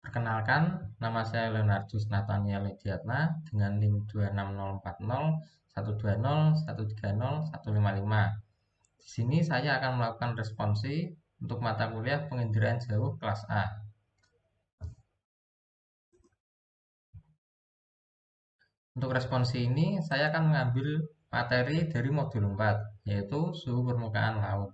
Perkenalkan, nama saya Leonardus Nathaniel Ediatna dengan NIM 2604012013015. Di sini saya akan melakukan responsi untuk mata kuliah penginderaan jauh kelas A. Untuk responsi ini, saya akan mengambil materi dari modul 4, yaitu suhu permukaan laut.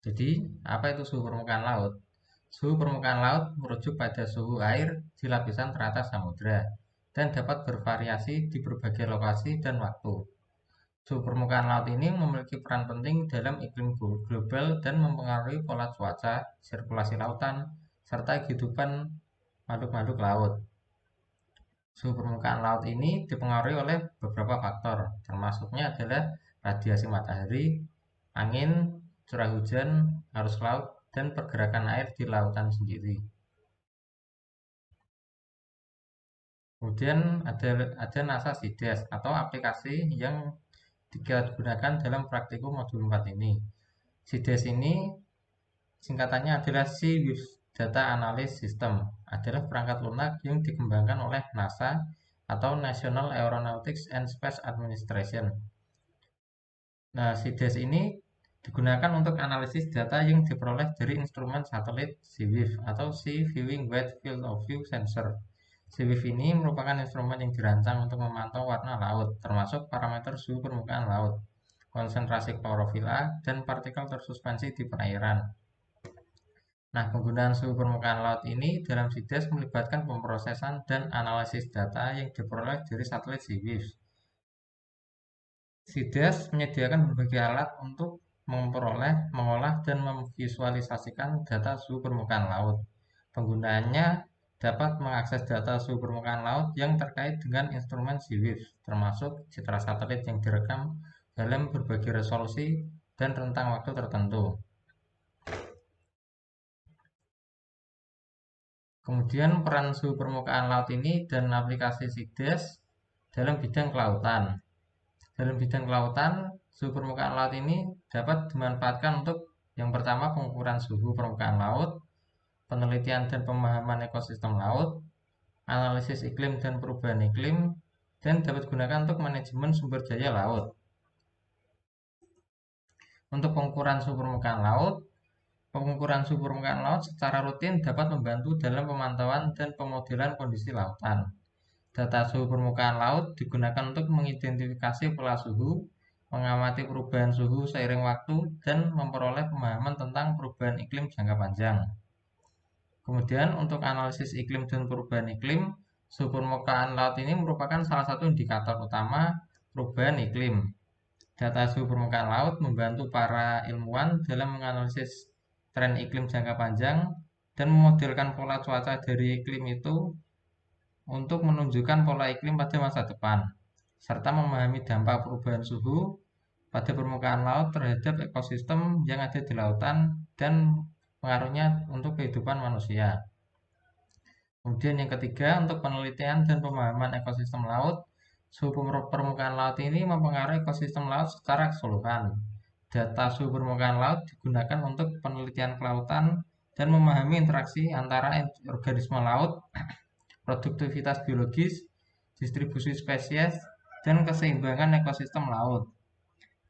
Jadi, apa itu suhu permukaan laut? Suhu permukaan laut merujuk pada suhu air di lapisan teratas samudra dan dapat bervariasi di berbagai lokasi dan waktu. Suhu permukaan laut ini memiliki peran penting dalam iklim global dan mempengaruhi pola cuaca, sirkulasi lautan, serta kehidupan makhluk-makhluk laut. Suhu permukaan laut ini dipengaruhi oleh beberapa faktor, termasuknya adalah radiasi matahari, angin, curah hujan, arus laut, dan pergerakan air di lautan sendiri. Kemudian ada NASA SIDES atau aplikasi yang digunakan dalam praktikum modul 4 ini. SIDES ini singkatannya adalah Sea with Data Analysis System, adalah perangkat lunak yang dikembangkan oleh NASA atau National Aeronautics and Space Administration. Nah, SIDES ini digunakan untuk analisis data yang diperoleh dari instrumen satelit SeaWiv atau Sea Viewing Wide Field of View Sensor. SeaWiv ini merupakan instrumen yang dirancang untuk memantau warna laut, termasuk parameter suhu permukaan laut, konsentrasi klorofil A, dan partikel tersuspensi di perairan. Nah, penggunaan suhu permukaan laut ini dalam SIDES melibatkan pemrosesan dan analisis data yang diperoleh dari satelit SeaWiv. SIDES menyediakan berbagai alat untuk memperoleh, mengolah, dan memvisualisasikan data suhu permukaan laut. Penggunaannya dapat mengakses data suhu permukaan laut yang terkait dengan instrumen SeaWiv, termasuk citra satelit yang direkam dalam berbagai resolusi dan rentang waktu tertentu. Kemudian peran suhu permukaan laut ini dan aplikasi SIDES dalam bidang kelautan. Dalam bidang kelautan, suhu permukaan laut ini dapat dimanfaatkan untuk yang pertama pengukuran suhu permukaan laut, penelitian dan pemahaman ekosistem laut, analisis iklim dan perubahan iklim, dan dapat digunakan untuk manajemen sumber daya laut. Untuk pengukuran suhu permukaan laut, pengukuran suhu permukaan laut secara rutin dapat membantu dalam pemantauan dan pemodelan kondisi lautan. Data suhu permukaan laut digunakan untuk mengidentifikasi pola suhu, mengamati perubahan suhu seiring waktu, dan memperoleh pemahaman tentang perubahan iklim jangka panjang. Kemudian untuk analisis iklim dan perubahan iklim, suhu permukaan laut ini merupakan salah satu indikator utama perubahan iklim. Data suhu permukaan laut membantu para ilmuwan dalam menganalisis tren iklim jangka panjang dan memodelkan pola cuaca dari iklim itu untuk menunjukkan pola iklim pada masa depan, serta memahami dampak perubahan suhu pada permukaan laut terhadap ekosistem yang ada di lautan dan pengaruhnya untuk kehidupan manusia. Kemudian yang ketiga, untuk penelitian dan pemahaman ekosistem laut, suhu permukaan laut ini mempengaruhi ekosistem laut secara keseluruhan. Data suhu permukaan laut digunakan untuk penelitian kelautan dan memahami interaksi antara organisme laut, produktivitas biologis, distribusi spesies, dan keseimbangan ekosistem laut.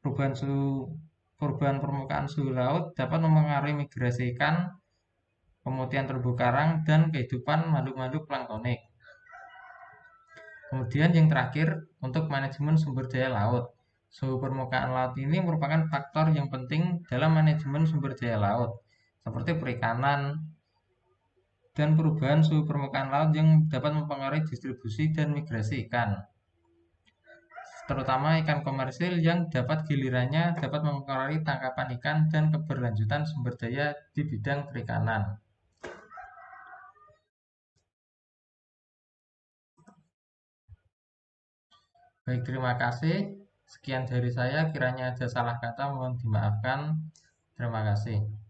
Perubahan permukaan suhu laut dapat mempengaruhi migrasi ikan, pemutihan terumbu karang, dan kehidupan makhluk-makhluk planktonik. Kemudian yang terakhir, untuk manajemen sumber daya laut. Suhu permukaan laut ini merupakan faktor yang penting dalam manajemen sumber daya laut, seperti perikanan, dan perubahan suhu permukaan laut yang dapat mempengaruhi distribusi dan migrasi ikan, terutama ikan komersil yang dapat gilirannya dapat mempengaruhi tangkapan ikan dan keberlanjutan sumber daya di bidang perikanan. Baik, terima kasih. Sekian dari saya, kiranya ada salah kata mohon dimaafkan. Terima kasih.